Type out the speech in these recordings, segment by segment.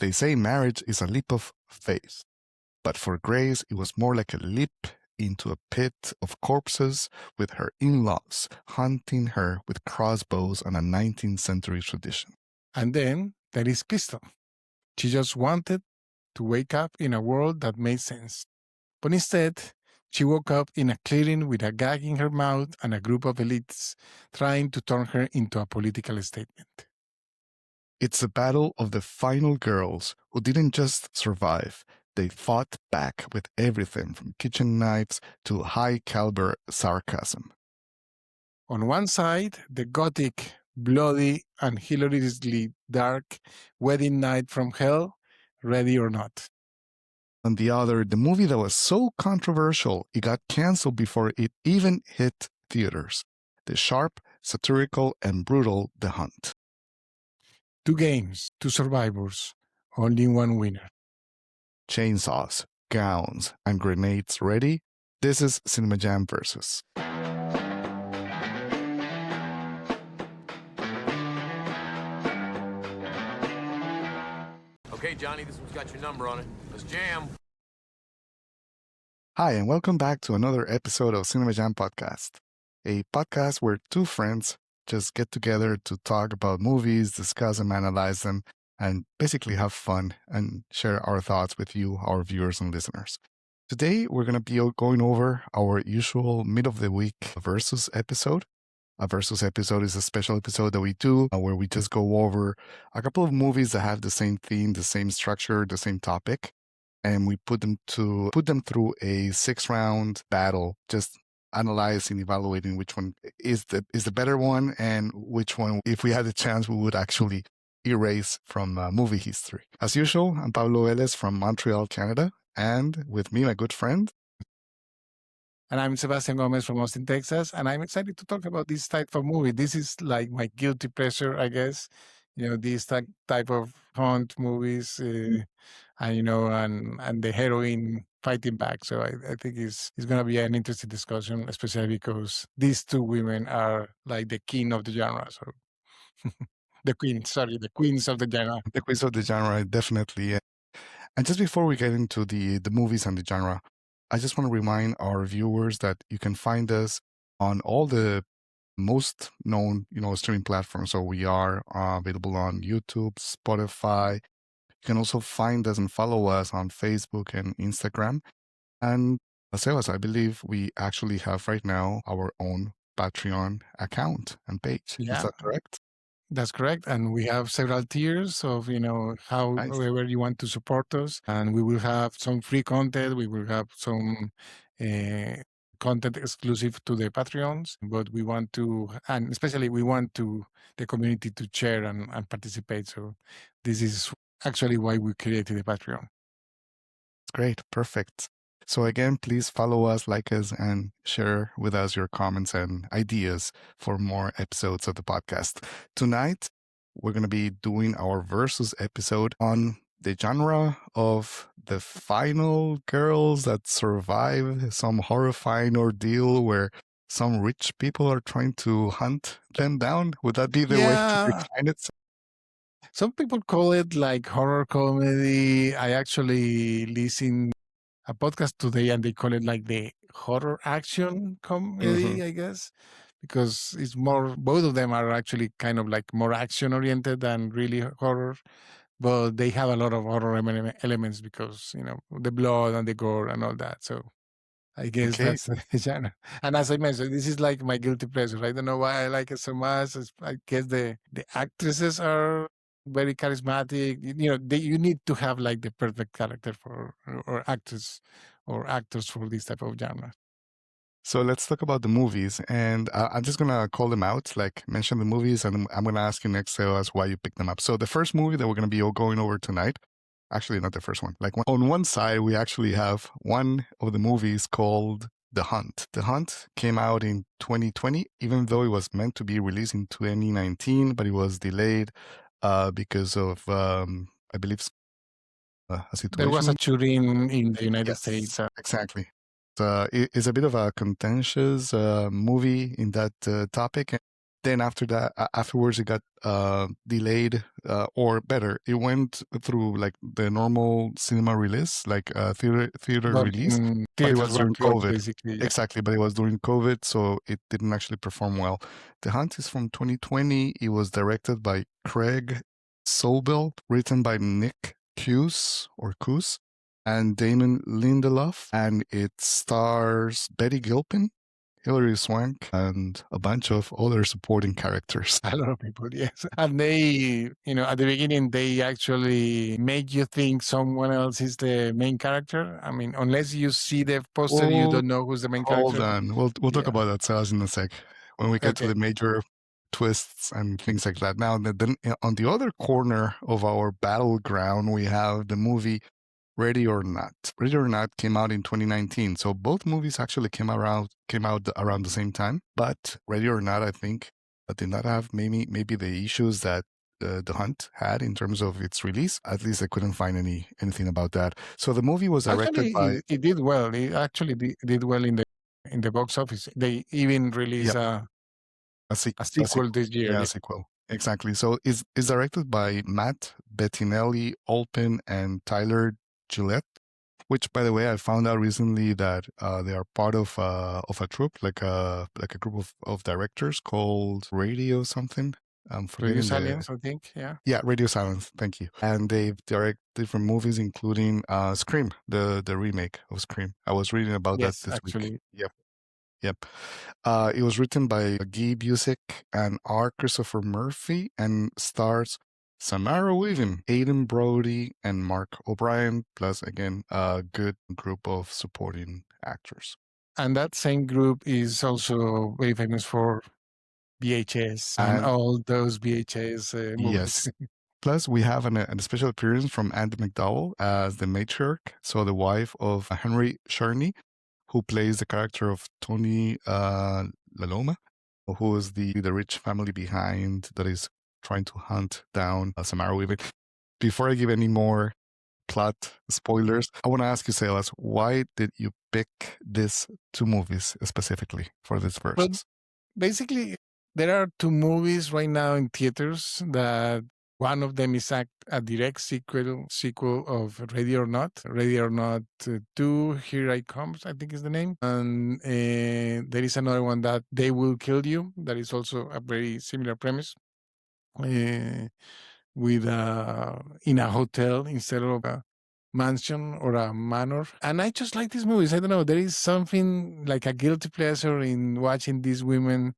They say marriage is a leap of faith, but for Grace, it was more like a leap into a pit of corpses with her in-laws hunting her with crossbows on a 19th century tradition. And then there is Crystal. She just wanted to wake up in a world that made sense. But instead, she woke up in a clearing with a gag in her mouth and a group of elites trying to turn her into a political statement. It's a battle of the final girls who didn't just survive, they fought back with everything from kitchen knives to high-caliber sarcasm. On one side, the gothic, bloody, and hilariously dark wedding night from hell, Ready or Not. On the other, the movie that was so controversial it got canceled before it even hit theaters. The sharp, satirical, and brutal The Hunt. 2 games, 2 survivors, only one winner. Chainsaws, gowns, and grenades ready? This is CinemaJAM Versus. Okay, Johnny, this one's got your number on it. Let's jam. Hi, and welcome back to another episode of CinemaJAM Podcast, a podcast where 2 friends just get together to talk about movies, discuss them, analyze them, and basically have fun and share our thoughts with you, our viewers and listeners. Today, we're going to be going over our usual mid-of-the-week Versus episode. A Versus episode is a special episode that we do where we just go over a couple of movies that have the same theme, the same structure, the same topic, and we put them through a 6-round battle, just analyzing, evaluating which one is the better one and which one, if we had the chance, we would actually erase from movie history. As usual, I'm Pablo Ellis from Montreal, Canada, and with me, my good friend. And I'm Sebastian Gomez from Austin, Texas, and I'm excited to talk about this type of movie. This is like my guilty pleasure, I guess. These type of hunt movies, and the heroine fighting back. So I think it's going to be an interesting discussion, especially because these 2 women are like the king of the genre. So the queens of the genre. The queens of the genre, definitely. And just before we get into the movies and the genre, I just want to remind our viewers that you can find us on all the most known, streaming platforms. So we are available on YouTube, Spotify. You can also find us and follow us on Facebook and Instagram. And Sebas, I believe we actually have right now our own Patreon account and page. Yeah. Is that correct? That's correct. And we have several tiers of, however you want to support us. And we will have some free content. We will have some content exclusive to the Patreons. But we want to, and especially we want the community to share and participate. So this is actually why we created the Patreon. Great. Perfect. So again, please follow us, like us, and share with us your comments and ideas for more episodes of the podcast. Tonight, we're going to be doing our Versus episode on the genre of the final girls that survive some horrifying ordeal where some rich people are trying to hunt them down. Would that be the way to define it? Some people call it like horror comedy. I actually listened a podcast today and they call it like the horror action comedy, I guess, because it's more, both of them are actually kind of like more action oriented than really horror, but they have a lot of horror elements because, the blood and the gore and all that. So I guess that's the genre. And as I mentioned, this is like my guilty pleasure. I don't know why I like it so much. I guess the actresses are very charismatic. You need to have like the perfect character or actors for this type of genre. So let's talk about the movies, and I'm just gonna call them out, like mention the movies, and I'm gonna ask you next to us why you picked them up. So the first movie that we're gonna be going over tonight, actually not the first one. Like on one side, we actually have one of the movies called The Hunt. The Hunt came out in 2020, even though it was meant to be released in 2019, but it was delayed because of, I believe, a situation. There was a shooting in the United States. Exactly. It's a bit of a contentious movie in that topic. then after that, afterwards, it got delayed, or better, it went through like the normal cinema release, like theater But release, but it theaters was were during closed, COVID. basically. Yeah. Exactly, but it was during COVID, so it didn't actually perform well. The Hunt is from 2020. It was directed by Craig Sobel, written by Nick Cuse and Damon Lindelof, and it stars Betty Gilpin, Hilary Swank, and a bunch of other supporting characters. A lot of people, yes. And they, at the beginning, they actually make you think someone else is the main character. I mean, unless you see the poster, you Well, don't know who's the main hold character. on. We'll talk Yeah. about that, Saz, in a sec when we get to Okay. the major twists and things like that. Now, then on the other corner of our battleground, we have the movie Ready or Not. Ready or Not came out in 2019, so both movies actually came out around the same time. But Ready or Not, I think, did not have maybe the issues that The Hunt had in terms of its release. At least I couldn't find anything about that. So the movie was directed Actually, by it did well. It actually did well in the box office. They even released a sequel this year. Yeah, a Yeah. sequel. Exactly. So it's directed by Matt Bettinelli, Olpin, and Tyler Gillette. Which, by the way, I found out recently that they are part of a troupe, like a group of directors called Radio something. I'm Radio forgetting Silence, I think. Yeah. yeah, Radio Silence. Thank you. And they've directed different movies, including Scream, the remake of Scream. I was reading about that Yes, this week. actually. Yep. It was written by Guy Busick and R. Christopher Murphy and stars Samara Weaving, Aidan Brody, and Mark O'Brien, plus, again, a good group of supporting actors. And that same group is also very famous for VHS and all those VHS movies. Yes. Plus, we have a special appearance from Andy McDowell as the matriarch, so the wife of Henry Cherney, who plays the character of Tony Laloma, who is the rich family behind that is trying to hunt down Samara Weaving. Before I give any more plot spoilers, I want to ask you, Salas, why did you pick these two movies specifically for this versus? Well, basically, there are two movies right now in theaters that one of them is a direct sequel of Ready or Not. Ready or Not 2, Here I Comes, I think is the name. And there is another one that They Will Kill You. That is also a very similar premise. With in a hotel instead of a mansion or a manor. And I just like these movies. I don't know. There is something like a guilty pleasure in watching these women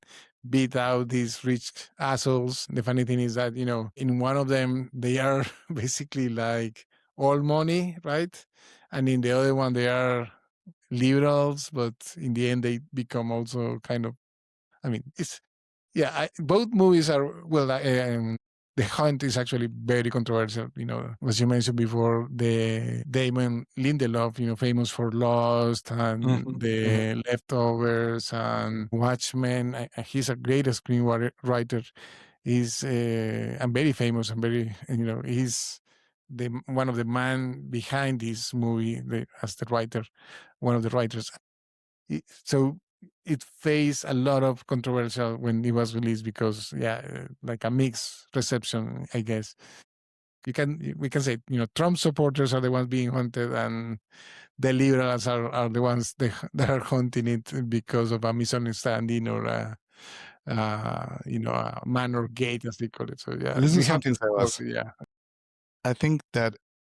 beat out these rich assholes. The funny thing is that, in one of them, they are basically like all money, right? And in the other one, they are liberals, but in the end, they become also kind of, both movies are, well, The Hunt is actually very controversial. As you mentioned before, the Damon Lindelof, famous for Lost and The Leftovers and Watchmen. He's a great screenwriter. He's and very famous and very, he's one of the man behind this movie as the writer, one of the writers. So it faced a lot of controversial when it was released because like a mixed reception, I guess. We can say, Trump supporters are the ones being hunted and the liberals are the ones that are hunting it because of a misunderstanding or a Mannorgate, as they call it. So This is something I was. yeah. I think that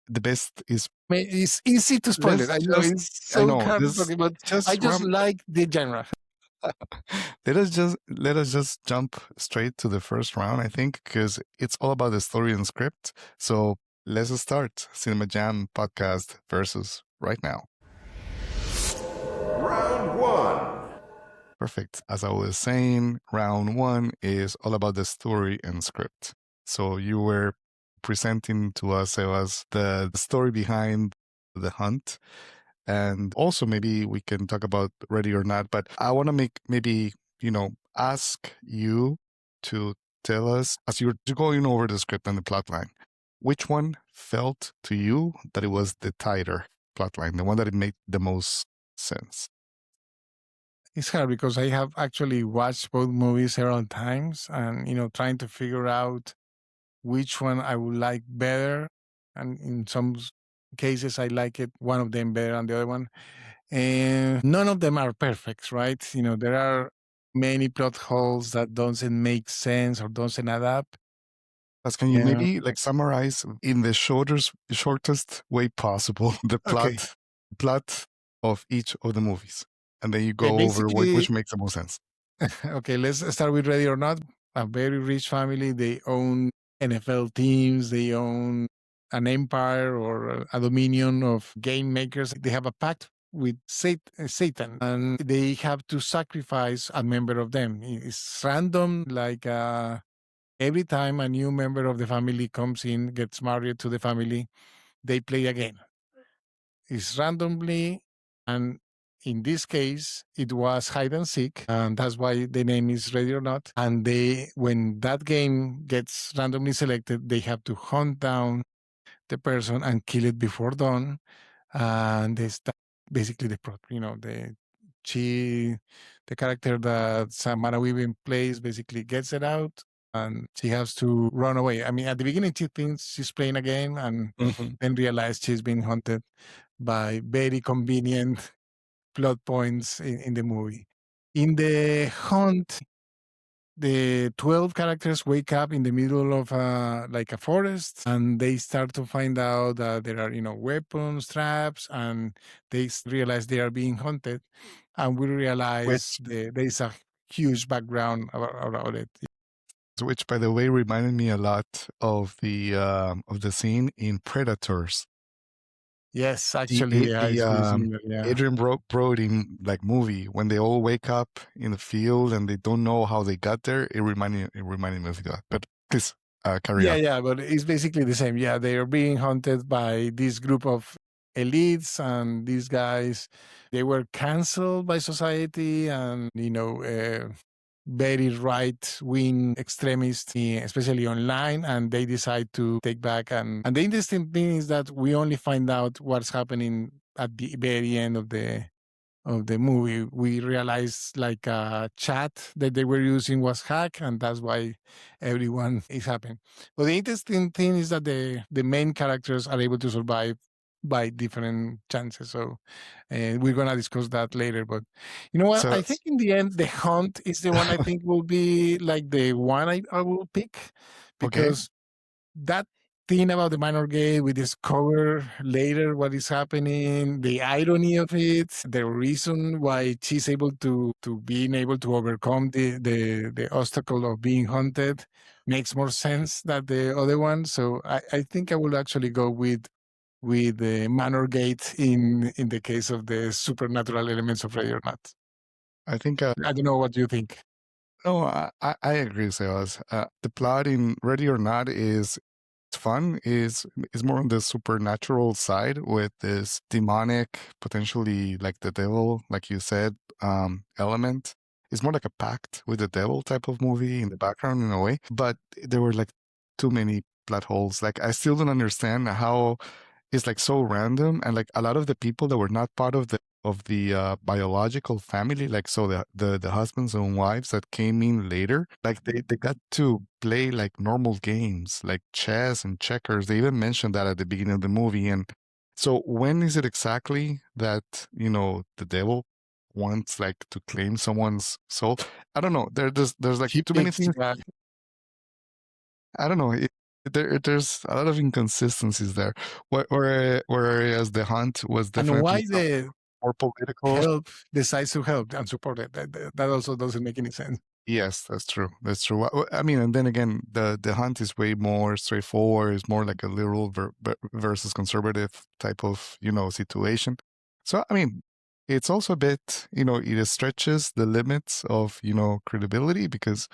the best is. It's easy to spoil it. I know it's so hard to talk about. I just like the genre. Let us just jump straight to the first round, I think, because it's all about the story and script. So let's start CinemaJAM podcast versus right now. Round one. Perfect. As I was saying, round one is all about the story and script. So you were presenting to us, Sebas, the story behind The Hunt. And also maybe we can talk about Ready or Not, but I want to maybe ask you to tell us, as you're going over the script and the plot line, which one felt to you that it was the tighter plot line, the one that it made the most sense? It's hard because I have actually watched both movies several times and, trying to figure out which one I would like better. And in some cases, I like it, one of them better than the other one. And none of them are perfect, right? There are many plot holes that doesn't make sense or doesn't adapt. As can you maybe like summarize in the shortest way possible the Okay. plot of each of the movies, and then you go over Basically, which makes the most sense. okay, let's start with Ready or Not. A very rich family. They own NFL teams. They own an empire or a dominion of game makers. They have a pact with Satan, and they have to sacrifice a member of them. It's random, like every time a new member of the family comes in, gets married to the family, they play a game. It's randomly, and in this case, it was hide and seek, and that's why the name is Ready or Not. And when that game gets randomly selected, they have to hunt down the person and kill it before dawn. And that's basically the plot. The character that Samara Weaving plays basically gets it out, and she has to run away. I mean, at the beginning, she thinks she's playing a game, and then realizes she's being hunted by very convenient plot points in the movie. In the hunt, the 12 characters wake up in the middle of like a forest, and they start to find out that there are weapons, traps, and they realize they are being hunted. And we realize there's a huge background about it. Which, by the way, reminded me a lot of the scene in Predators. Yes, actually, Adrian Brody like movie when they all wake up in the field and they don't know how they got there. It reminded me of that. But please carry on. Yeah, but it's basically the same. Yeah, they are being hunted by this group of elites, and these guys, they were canceled by society, and very right-wing extremists, especially online, and they decide to take back. And the interesting thing is that we only find out what's happening at the very end of the movie. We realized like a chat that they were using was hacked, and that's why everyone is happening. But the interesting thing is that the main characters are able to survive by different chances. So we're going to discuss that later. But you know what? I think in the end, the hunt is the one I think will be like the one I will pick, because that thing about the Mannorgate, we discover later what is happening, the irony of it, the reason why she's able to being able to overcome the obstacle of being haunted makes more sense than the other one. So I think I will actually go with the Mannorgate in the case of the supernatural elements of Ready or Not. I think I don't know what you think. No, I agree, Sebas. The plot in Ready or Not is fun, is more on the supernatural side with this demonic, potentially like the devil, like you said, element. It's more like a pact with the devil type of movie in the background in a way. But there were like too many plot holes. Like I still don't understand how it's like so random, and like a lot of the people that were not part of the biological family, like so the husbands and wives that came in later, like they got to play like normal games like chess and checkers. They even mentioned that at the beginning of the movie. And so when is it exactly that the devil wants like to claim someone's soul? I don't know. There's like too many things. I don't know. There's a lot of inconsistencies there. Whereas the hunt was definitely more political. Help decides to help and support it. That also doesn't make any sense. Yes, that's true. That's true. I mean, and then again, the hunt is way more straightforward. It's more like a liberal versus conservative type of situation. So I mean, it's also a bit it stretches the limits of credibility, because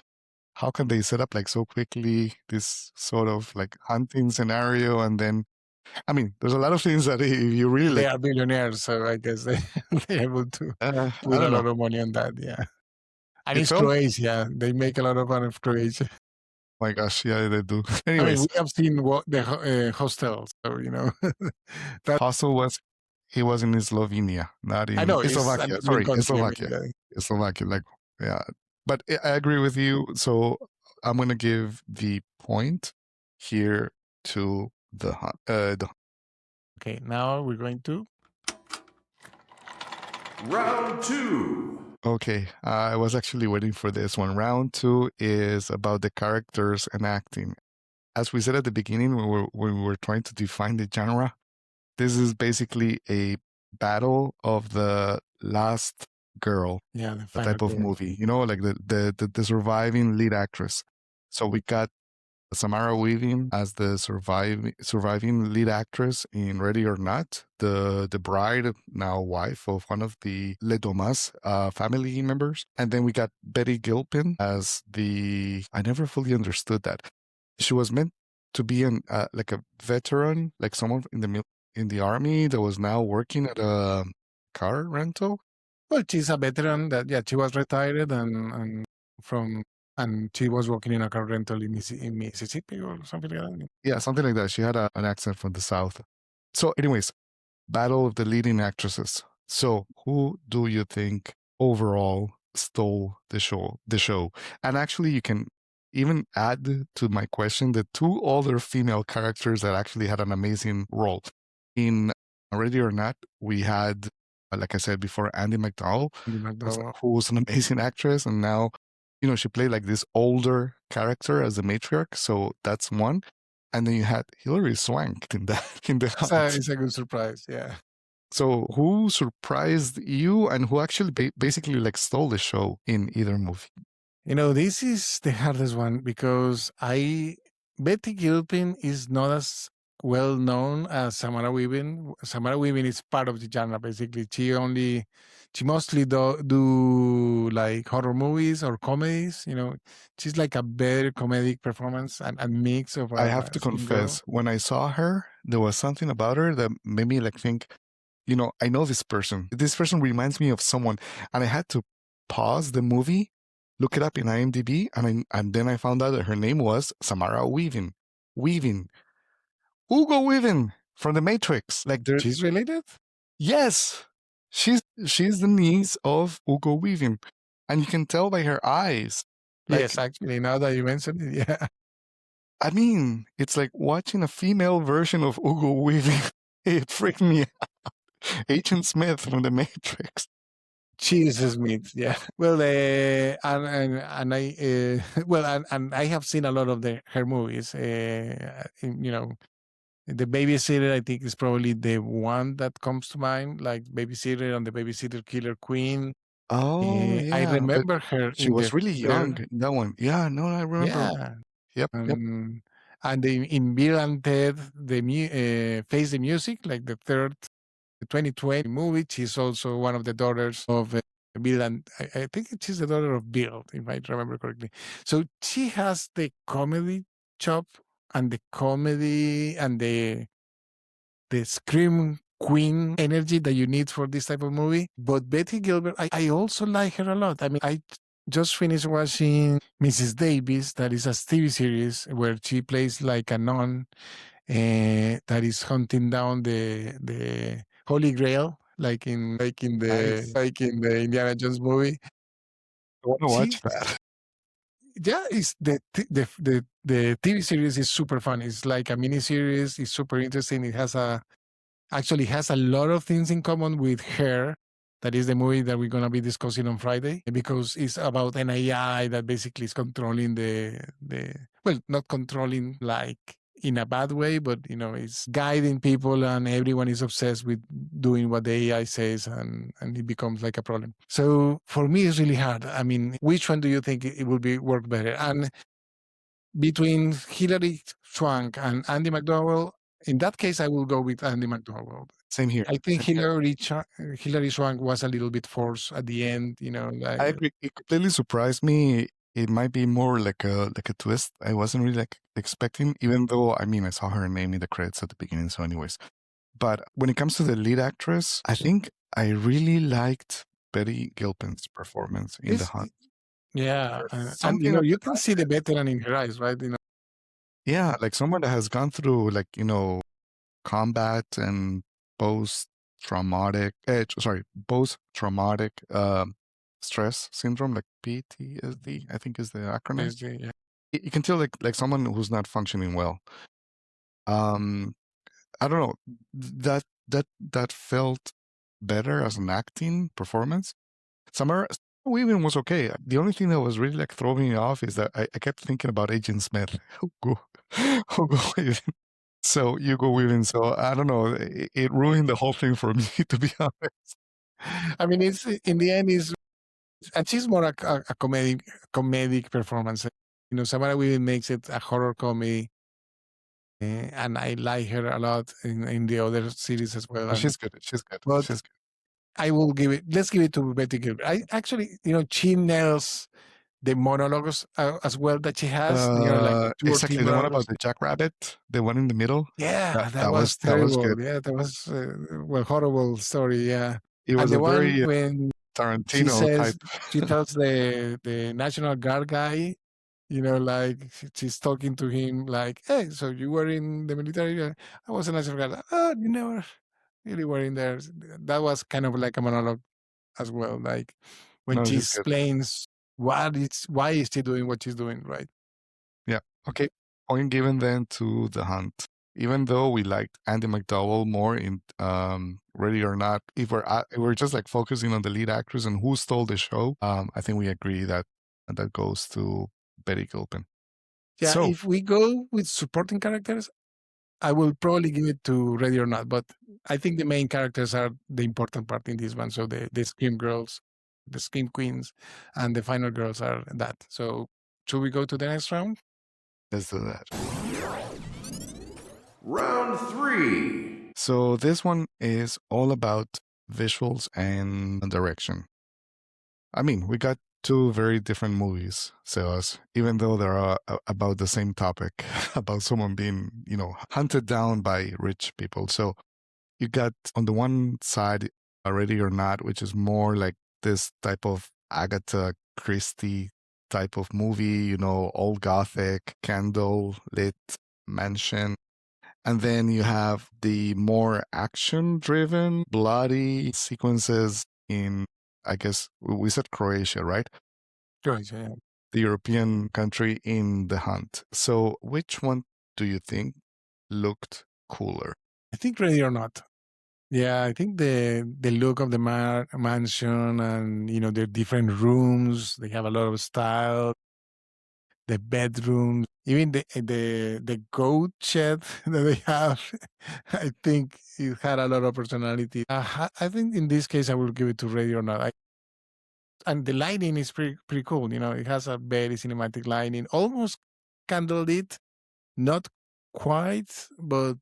how can they set up like so quickly this sort of like hunting scenario? And then, I mean, there's a lot of things that if you really they are billionaires, so I guess they're able to put a lot of money on that. Yeah. And it's Croatia. They make a lot of money of Croatia. Oh my gosh, yeah, they do. Anyways, I mean, we have seen the hostels, so that Hostel was in Slovenia, not in Slovakia. Sorry, in Slovakia. It's not like yeah. But I agree with you. So I'm gonna give the point here to the. Okay, now we're going to Round 2. Okay, I was actually waiting for this one. Round 2 is about the characters and acting. As we said at the beginning, when we were trying to define the genre, this is basically a battle of the last girl, the the final type of girl. movie, like the surviving lead actress. So we got Samara Weaving as the surviving lead actress in Ready or Not, the bride, now wife of one of the Domas family members. And then we got Betty Gilpin as I never fully understood that. She was meant to be like a veteran, like someone in the army that was now working at a car rental. Well, she's a veteran that she was retired and she was working in a car rental in Mississippi or something like that. Yeah, something like that. She had an accent from the South. So, anyways, battle of the leading actresses. So, who do you think overall stole the show? And actually, you can even add to my question the two other female characters that actually had an amazing role. In Ready or Not, we had, like I said before, Andy McDowell, who was an amazing actress, and now, she played like this older character as the matriarch. So that's one. And then you had Hilary Swank in the Hunt. It's a good surprise, yeah. So who surprised you, and who actually basically like stole the show in either movie? This is the hardest one because Betty Gilpin is not as well known as Samara Weaving. Samara Weaving is part of the genre, basically. She mostly do like horror movies or comedies. She's like a better comedic performance and mix of. I have to confess, when I saw her, there was something about her that made me like think, I know this person. This person reminds me of someone, and I had to pause the movie, look it up in IMDb, and then I found out that her name was Samara Weaving. Hugo Weaving from The Matrix. She's related? Yes, she's the niece of Hugo Weaving, and you can tell by her eyes. Yes, actually, now that you mention it, yeah. I mean, it's like watching a female version of Hugo Weaving. It freaked me out. Agent Smith from The Matrix. Jesus Smith, yeah. Well, and I and I have seen a lot of her movies. The Babysitter, I think, is probably the one that comes to mind, like Babysitter and the Babysitter Killer Queen. Oh, yeah. I remember her. She was really young in that one. Yeah, no, I remember. Yeah. Yep. And in Bill and Ted, Face the Music, like the third 2020 movie. She's also one of the daughters of Bill, and I think she's the daughter of Bill, if I remember correctly. So she has the comedy chop and the comedy and the scream queen energy that you need for this type of movie. But Betty Gilbert, I also like her a lot. I mean, I just finished watching Mrs. Davis, that is a TV series where she plays like a nun that is hunting down the Holy Grail, like in the Indiana Jones movie. I want to watch that. Yeah, it's the TV series is super fun. It's like a mini series. It's super interesting. It actually has a lot of things in common with Her. That is the movie that we're going to be discussing on Friday, because it's about an AI that basically is controlling well, not controlling like in a bad way, but it's guiding people, and everyone is obsessed with doing what the AI says, and it becomes like a problem. So for me, it's really hard. I mean, which one do you think it would work better? And between Hilary Swank and Andy McDowell, in that case, I will go with Andy McDowell. Same here. I think Hilary Swank was a little bit forced at the end. I agree. It completely surprised me. It might be more like a twist. I wasn't really expecting, even though I saw her name in the credits at the beginning. So, anyways, but when it comes to the lead actress, I think I really liked Betty Gilpin's performance in The Hunt. Yeah, and you can see the veteran in her eyes, right? Yeah, like someone that has gone through combat and post-traumatic stress syndrome, like PTSD, I think is the acronym. Yeah. You can tell like someone who's not functioning well. I don't know, that felt better as an acting performance. Samara Weaving was okay. The only thing that was really like throwing me off is that I kept thinking about Agent Smith. Hugo Weaving. So Hugo Weaving. So I don't know. It ruined the whole thing for me, to be honest. I mean, it's in the end is, and she's more a comedic performance. You know, Samara Weaving makes it a horror comedy, and I like her a lot in the other series as well. But And, she's good. She's good. but She's good. I will give it. Let's give it to Betty Gilpin. I actually, you know, she nails the monologues as well that she has. You know, like 2 or 3 Exactly. The one about monologues. the jackrabbit, the one in the middle. Yeah, that that was was terrible. good. Yeah, that was well, horrible story. Yeah, It and was the a one very when she Tarantino says, type. she tells the National Guard guy, you know, like she's talking to him like, hey, so you were in the military? I was a National Guard. Oh, you never really were in there. That was kind of like a monologue as well. Like when No, she she's good. explains why is she doing what she's doing, right? Yeah. Okay. Point given then to The Hunt. Even though we liked Andy McDowell more in Ready or Not, if we're just like focusing on the lead actors and who stole the show, I think we agree that that goes to Betty Gilpin. Yeah, So if we go with supporting characters, I will probably give it to Ready or Not, but I think the main characters are the important part in this one. So the Scream Girls, the Scream Queens, and the final girls are that. So should we go to the next round? let's do that. Round 3. So this one is all about visuals and direction. I mean, we got two very different movies, so even though they're about the same topic, about someone being, hunted down by rich people. So you got on the one side, Ready or Not, which is more like this type of Agatha Christie type of movie, all gothic, candle lit mansion. And then you have the more action driven, bloody sequences in, I guess we said Croatia, right? Croatia, yeah. The European country in The Hunt. So which one do you think looked cooler? I think Ready or Not. Yeah, I think the look of the mansion and the different rooms, they have a lot of style. The bedrooms, even the goat shed that they have, I think it had a lot of personality. I think in this case I will give it to Ready or Not. And the lighting is pretty cool. It has a very cinematic lighting, almost candlelit, not quite, but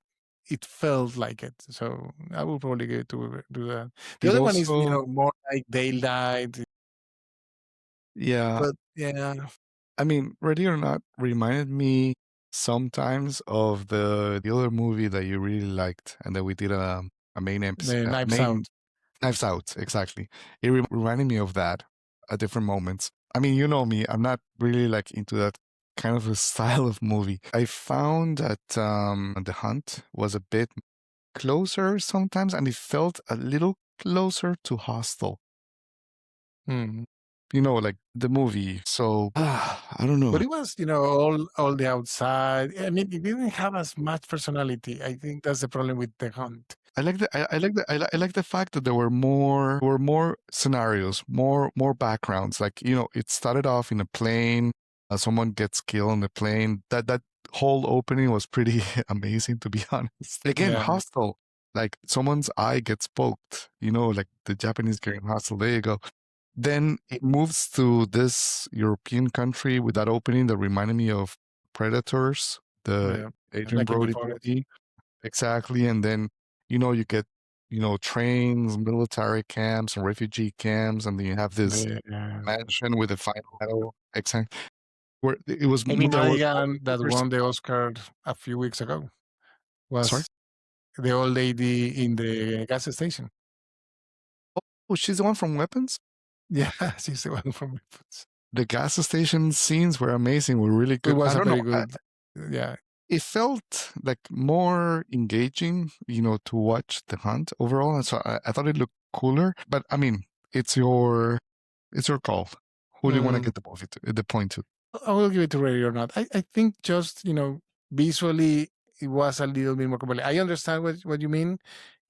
it felt like it. So I will probably give it to do that. The It other one is also, more like daylight, yeah, but yeah, I mean, Ready or Not reminded me sometimes of the other movie that you really liked and that we did a main episode, the Knives Out. Knives Out, exactly. It reminded me of that at different moments. I mean, you know me, I'm not really like into that kind of a style of movie. I found that The Hunt was a bit closer sometimes, and it felt a little closer to Hostel. Hmm. Like the movie. So I don't know. But it was, all the outside. I mean, it didn't have as much personality. I think that's the problem with The Hunt. I like I like the fact that there were more scenarios, more backgrounds. Like it started off in a plane. Someone gets killed on the plane. That whole opening was pretty amazing, to be honest. Again, Yeah. Hostel. Like someone's eye gets poked. Like the Japanese game Hostel. There you go. Then it moves to this European country with that opening that reminded me of Predators, the Adrian Like in the Brody forest. movie. Exactly. And then, you get, trains, military camps, and refugee camps, and then you have this mansion with a final battle. Exactly. Where it was, Amy there was Madigan that more won the Oscar a few weeks ago sorry? was the old lady in the gas station. Oh, she's the one from Weapons? Yeah, she's the one from Weapons. The gas station scenes were amazing, were really It good. was I a don't very know. good, yeah. It felt like more engaging, to watch The Hunt overall. And so I thought it looked cooler. But I mean, it's your It's your call. Who do you want to get the point to? I will give it to Ready or Not. I think just, visually, it was a little bit more compelling. I understand what you mean.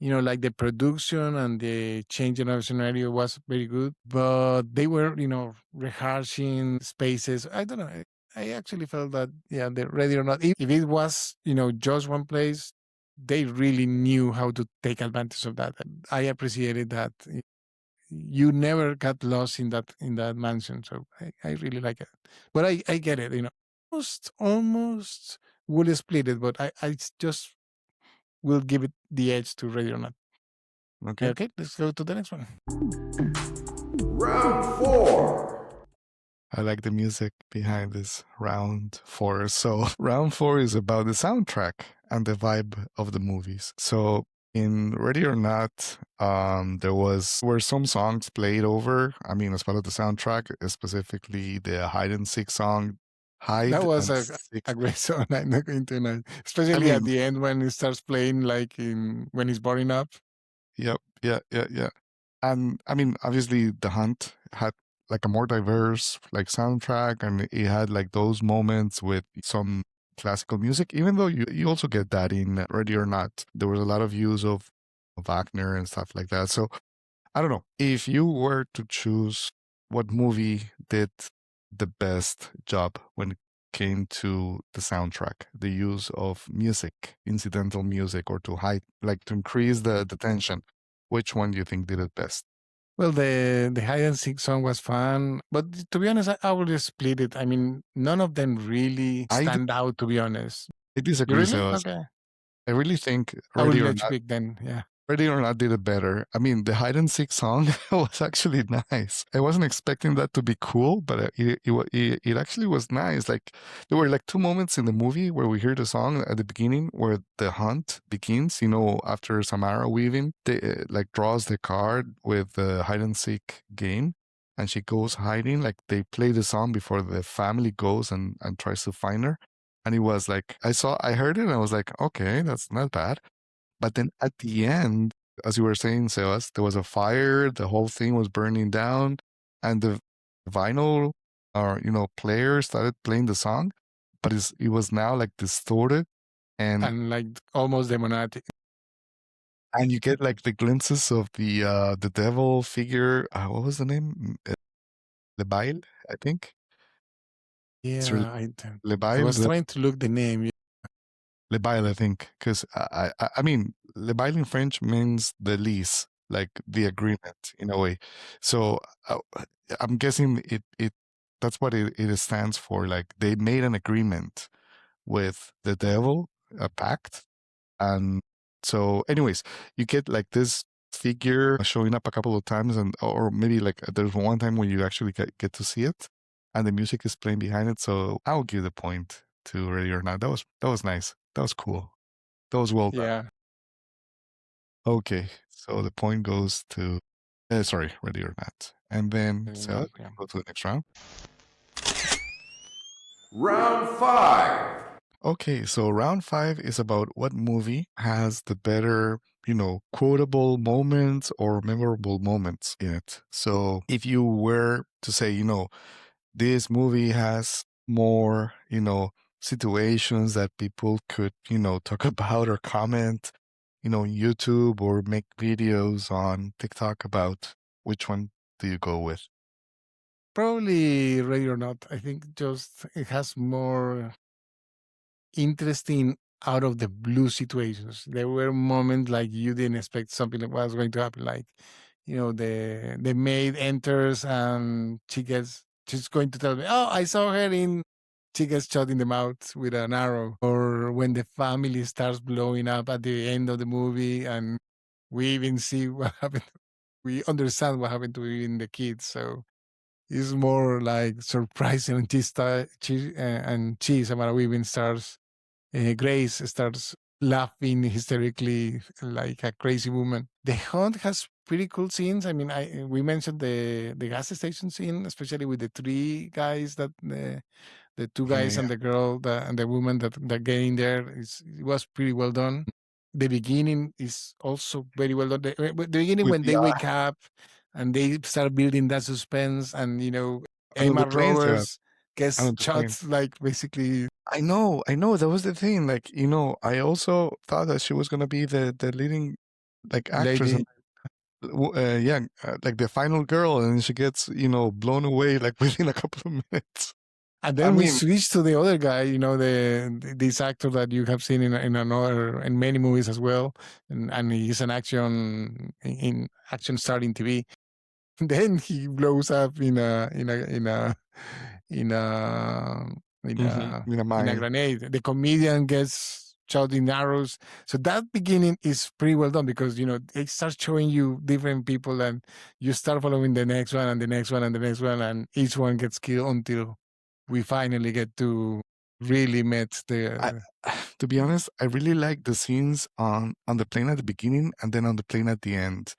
Like the production and the changing of scenario was very good, but they were, rehashing spaces. I don't know. I actually felt that, the Ready or Not, if it was, just one place, they really knew how to take advantage of that. I appreciated that. You never got lost in that mansion, so I really like it. But I get it, almost will split it, but I just will give it the edge to Ready or Not. Okay. Let's go to the next one. Round 4. I like the music behind this round 4. So round 4 is about the soundtrack and the vibe of the movies. So in Ready or Not, were some songs played over. I mean, as part of the soundtrack, specifically the hide and seek song. That was and a great song. I'm not going to deny, especially at the end when it starts playing, like when he's boarding up. Yep. Yeah. And I mean, obviously, The Hunt had like a more diverse like soundtrack, and it had like those moments with some classical music. Even though you also get that in Ready or Not, there was a lot of use of Wagner and stuff like that. So I don't know if you were to choose what movie did the best job when it came to the soundtrack, the use of music, incidental music, or to increase the tension. Which one do you think did it best? Well, the hide and seek song was fun, but to be honest, I would split it. I mean, none of them really stand out. To be honest, I disagree. really? Okay. I really think I will let you pick then. Yeah. Ready or Not did it better. I mean, the hide and seek song was actually nice. I wasn't expecting that to be cool, but it actually was nice. Like there were like two moments in the movie where we hear the song at the beginning where the hunt begins. After Samara Weaving like draws the card with the hide and seek game, and she goes hiding. Like they play the song before the family goes and tries to find her. And it was like I heard it and I was like, okay, that's not bad. But then at the end, as you were saying, Sebas, there was a fire, the whole thing was burning down, and the vinyl or player started playing the song, but it was now like distorted and like almost demonic. And you get like the glimpses of the devil figure. What was the name? Lebail, I think. Yeah, I was trying to look the name. Lebail, I think, because I mean, Lebail in French means the lease, like the agreement in a way. So I'm guessing it that's what it stands for. Like they made an agreement with the devil, a pact, and so, anyways, you get like this figure showing up a couple of times, or maybe like there's one time when you actually get to see it, and the music is playing behind it. So I'll give the point to Ready or Not. That was nice. That was cool. That was well done. Yeah. Okay, so the point goes to Ready or Not, and then so go to the next round. Round 5. Okay, so round 5 is about what movie has the better, quotable moments or memorable moments in it. So if you were to say, this movie has more, situations that people could, talk about or comment, on YouTube or make videos on TikTok about, which one do you go with? Probably Ready or Not. I think just it has more interesting out of the blue situations. There were moments like you didn't expect something that was going to happen. Like, the maid enters and she's going to tell me, oh, I saw her she gets shot in the mouth with an arrow. Or when the family starts blowing up at the end of the movie and we even see what happened. We understand what happened to even the kids. So it's more like surprising and Samara Weaving starts Grace starts laughing hysterically like a crazy woman. The Hunt has pretty cool scenes. I mean, we mentioned the gas station scene, especially with the three guys that the two guys and the girl and the woman that get in there. It was pretty well done. The beginning is also very well done. The beginning when they wake up and they start building that suspense, and Under the Emma planes, yeah. Roberts gets Under the plane. shot like basically. I know. That was the thing. Like, I also thought that she was gonna be the leading, like, actress, Lady. and like the final girl, and she gets blown away like within a couple of minutes. And I then we mean, switch to the other guy, this actor that you have seen in many movies as well, and he's an in action star in TV. Then he blows up in a in a in a in a in a mine. grenade. The comedian gets shot in arrows. So that beginning is pretty well done because it starts showing you different people, and you start following the next one and the next one and the next one, and each one gets killed until we finally get to really meet the. To be honest, I really like the scenes on the plane at the beginning and then on the plane at the end.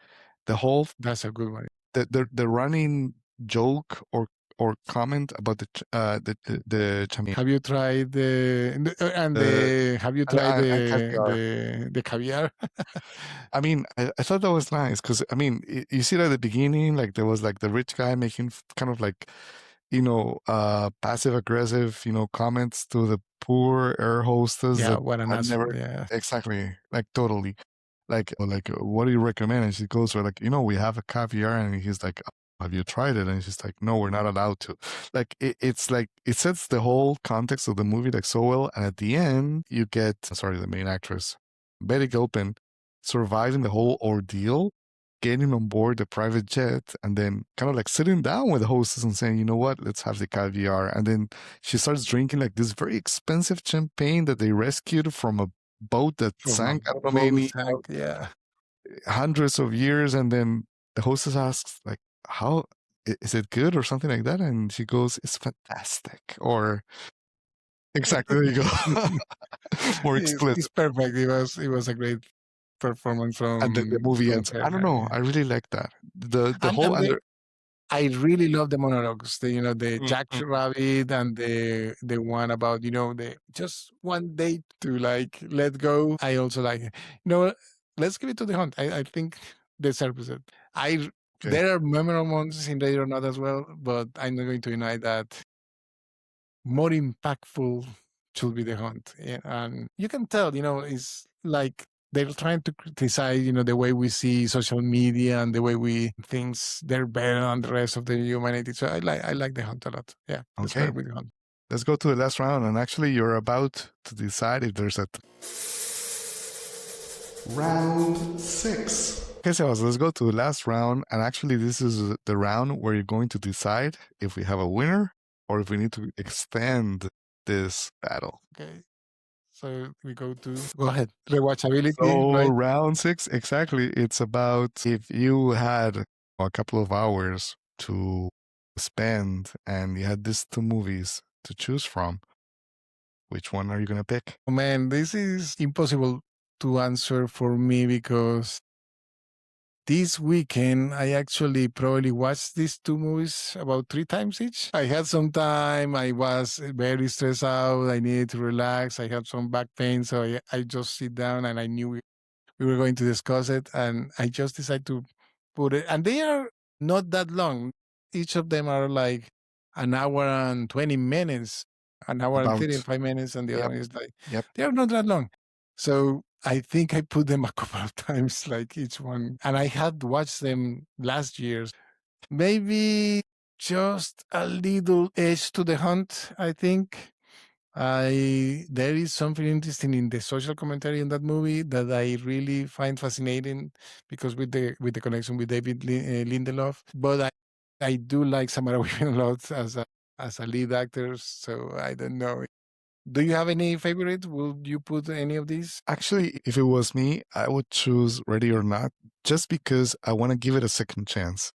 The whole That's a good one. the running joke or comment about the champion. Have you tried have you tried the caviar? I mean, I thought that was nice because I mean, you see it at the beginning, like there was like the rich guy making kind of like passive aggressive comments to the poor air hostess Yeah, that what an had asshole. never Yeah. exactly, like totally, like what do you recommend? And she goes for like we have a caviar, and he's like, have you tried it? And she's like, no, we're not allowed to. Like it's like it sets the whole context of the movie like so well, and at the end you get the main actress Betty Gilpin surviving the whole ordeal, getting on board the private jet, and then kind of like sitting down with the hostess and saying, you know what, let's have the caviar. And then she starts drinking like this very expensive champagne that they rescued from a boat that sank, I don't know, maybe Yeah. hundreds of years. And then the hostess asks, like, how is it good or something like that? And she goes, it's fantastic. Or exactly, there you go. More explicit. It's perfect. It was a great performance And then the movie ends. I don't know. I really like that. The whole and I really love the monologues. The Jack Mm. Rabbit and the one about the just one day to like let go. I also like let's give it to the hunt. I think they serves it. There are memorable moments in Ready or Not as well, but I'm not going to deny that more impactful should be the hunt. Yeah, and you can tell, it's like they're trying to criticize, the way we see social media and the way we things they're better than the rest of the humanity. So I like the hunt a lot. Yeah, let's start with the hunt. Let's go to the last round, and actually, you're about to decide if there's a round 6. Okay, so let's go to the last round, and actually, this is the round where you're going to decide if we have a winner or if we need to extend this battle. Okay. So we go ahead. Rewatchability. So right? round 6, exactly. It's about if you had a couple of hours to spend and you had these 2 movies to choose from, which one are you going to pick? Oh man, this is impossible to answer for me because this weekend, I actually probably watched these 2 movies about 3 times each. I had some time. I was very stressed out. I needed to relax. I had some back pain. So I just sit down and I knew we were going to discuss it. And I just decided to put it. And they are not that long. Each of them are like an hour and 20 minutes, an hour and 35 minutes. And the other one is like, they are not that long. So I think I put them a couple of times, like each one. And I had watched them last year. Maybe just a little edge to the hunt, I think. There is something interesting in the social commentary in that movie that I really find fascinating because with the connection with David Lindelof. But I do like Samara Weaving a lot as a lead actor. So I don't know. Do you have any favorite? Would you put any of these? Actually, if it was me, I would choose Ready or Not just because I want to give it a second chance.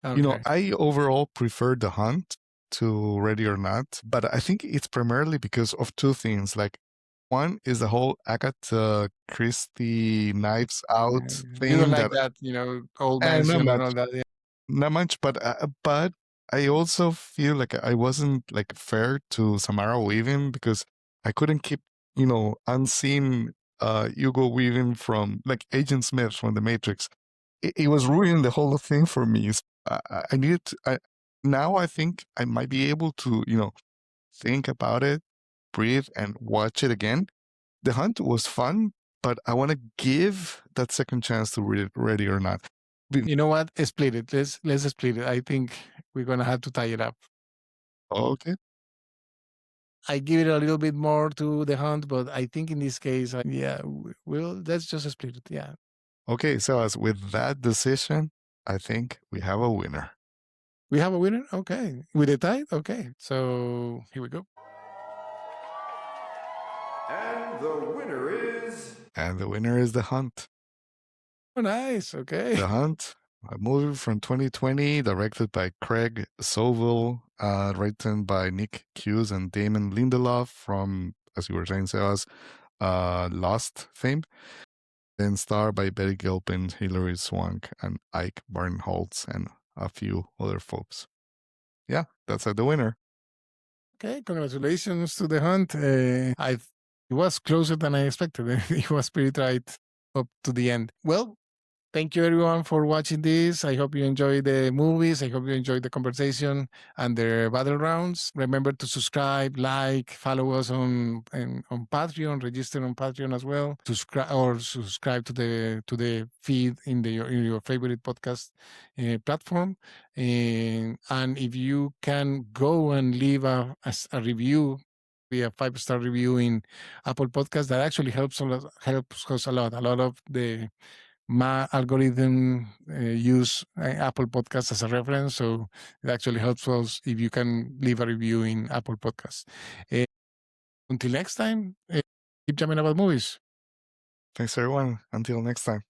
Okay. I overall prefer The Hunt to Ready or Not, but I think it's primarily because of 2 things. Like, one is the whole Agatha Christie Knives Out thing. You don't like that, old mansion and all that. Yeah. Not much, but I also feel like I wasn't like fair to Samara Weaving because I couldn't keep, unseen Hugo Weaving from like Agent Smith from The Matrix. it was ruining the whole thing for me. I needed to, now I think I might be able to, think about it, breathe, and watch it again. The Hunt was fun, but I want to give that second chance to read it, Ready or Not. You know what? Split it. Let's split it. I think we're gonna have to tie it up. Okay. I give it a little bit more to The Hunt, but I think in this case, let's just split it. Yeah. Okay, so as with that decision, I think we have a winner. We have a winner? Okay. With a tie? Okay. So here we go. And the winner is... And the winner is The Hunt. Oh, nice. Okay. The Hunt, a movie from 2020, directed by Craig Soville, written by Nick Hughes and Damon Lindelof from, as you were saying, Sebas, Lost fame. Then starred by Betty Gilpin, Hilary Swank, and Ike Barinholtz, and a few other folks. Yeah, that's the winner. Okay, congratulations to The Hunt. It was closer than I expected. It was pretty tight up to the end. Well, thank you everyone for watching this. I hope you enjoyed the movies. I hope you enjoyed the conversation and the battle rounds. Remember to subscribe, like, follow us on Patreon, register on Patreon as well. Subscribe to the feed in your favorite podcast platform. And if you can go and leave a review, be a 5-star review in Apple Podcasts, that actually helps us a lot. A lot of my algorithm use Apple Podcasts as a reference, so it actually helps us if you can leave a review in Apple Podcasts. Until next time, keep jamming about movies. Thanks, everyone. Until next time.